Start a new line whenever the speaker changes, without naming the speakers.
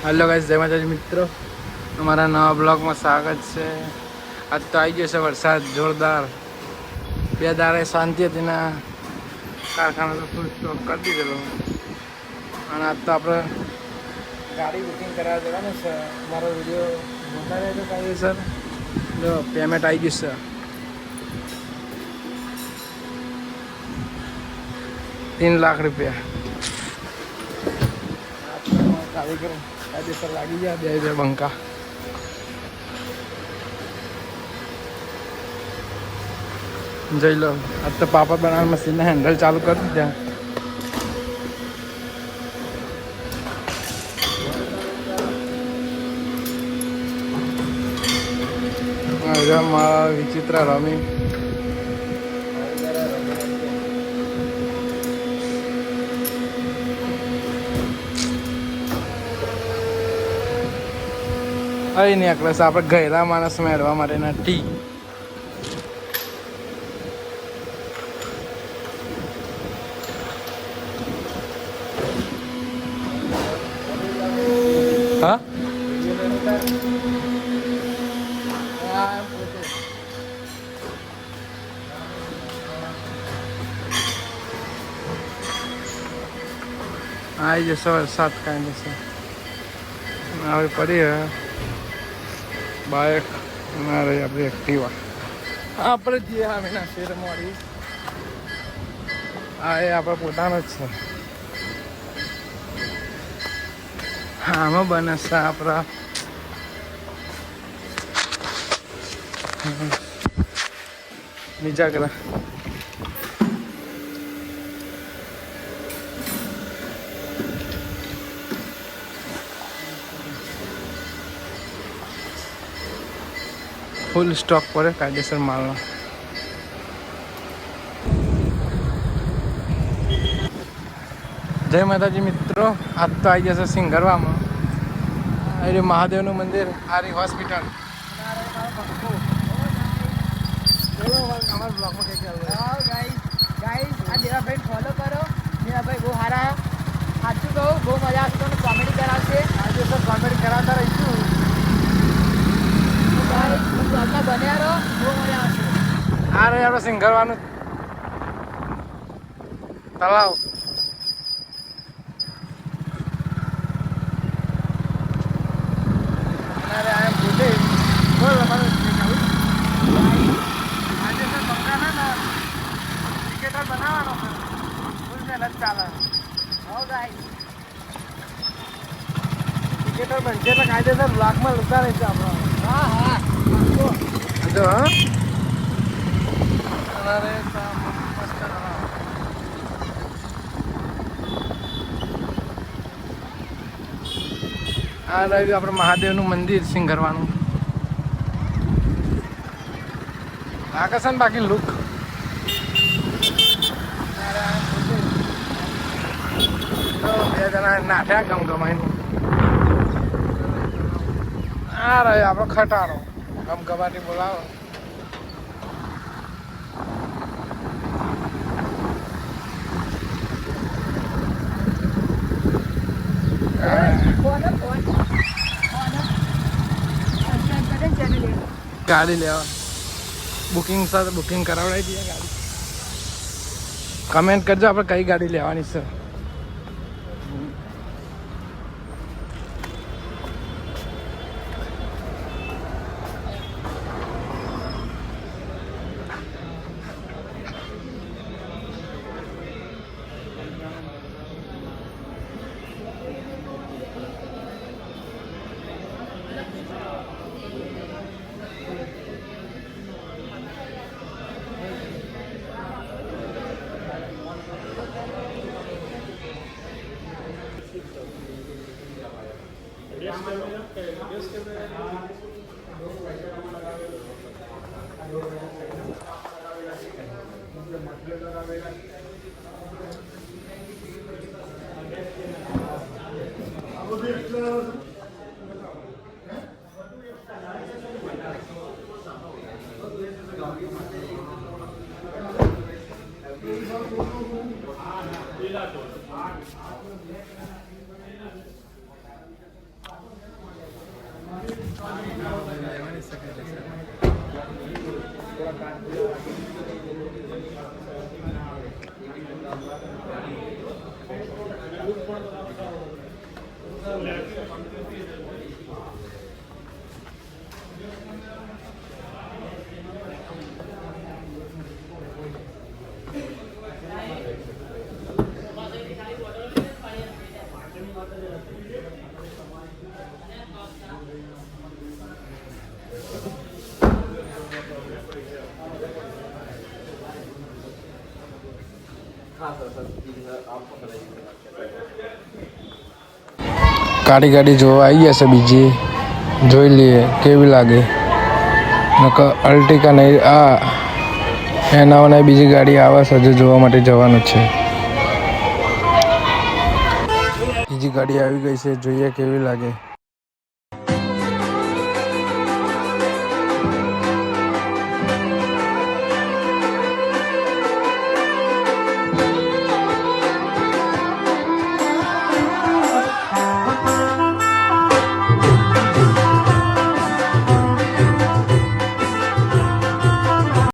Hello guys, जय माताजी मित्रों, हमारा नवा ब्लॉग में स्वागत है। आज तो आई गयो वरसाद जोरदार। બે દાડે શાંતિ હતી ને કારખાના તો ફૂલ સ્ટોક કરી દીધેલો. અને આજ તો આપણે ગાડી બુકિંગ કરાવવા જવાનું છે. મારો વિડીયો જોતા રહેજો કાયદેસર. જો પેમેન્ટ આવી ગયું છે, 3 લાખ રૂપિયા. કારીગર કાયદેસર લાગી ગયા, 2 બંકા. જોઈ લો, આજ તો પાપડ બનાવવા મશીનના હેન્ડલ ચાલુ કરી દીધા. મારા વિચિત્ર રમી અહીં નેકલેસ આપણે ગયરા માણસ મેળવા માટેના ટી. હા આવી જશે વરસાદ કાંઈ જશે. હવે પડી બાઇક ના રહી આપણી એક્ટિવા. આપણે જઈએ આમીના શેર મોડી. આ એ આપણે પોતાનો જ છે. આમાં બને છે આપણા બીજા કરા ફૂલ સ્ટોક પડે કાયદેસર માલનો. જય માતાજી મિત્રો, આજ તો આવી જશે સિંગરવામાં. આ મહાદેવનું મંદિર, આરી હોસ્પિટલ. અમારા બ્લોગમાં કઈ ગાઈસ આ દેવાભાઈ ફોલો કરો. દેવાભાઈ બહુ સારા, સાચું કહું બહુ મજા આવશે. તમને કોમેડી કરાવશે. આજે તો કોમેડી કરાવતા રહીશું. બન્યા રહો, બહુ મજા આવશે. આ રહે આપણે સિંગરવાનું તળાવ. બનાવવાનો ફૂલ મહેનત ચાલે. ટિકેટર બનશે એટલે કાયદેસર બ્લોકમાં લતા રહેશે આપણો. હા હા જો હા આ રહ્યું આપણે મહાદેવનું મંદિર સિંગરવાનું. આકર્ષણ બાકી લુક. બે જણા નાઠ્યા ગમગમાઈને. આ રહ્યો આપણો ખટારો ગમગમાટી બોલાવો. ગાડી લેવા બુકિંગ સાથે બુકિંગ કરાવડાવી દઈએ ગાડી. કમેન્ટ કરજો આપણે કઈ ગાડી લેવાની છે. ગાડી જોવા આવી ગયા છે બીજી, જોઈ લઈએ કેવી લાગે. નકર અલ્ટિકા નહીં, આ એના બીજી ગાડી આવે છે, હજુ જોવા માટે જવાનું છે. બીજી ગાડી આવી ગઈ છે, જોઈએ કેવી લાગે.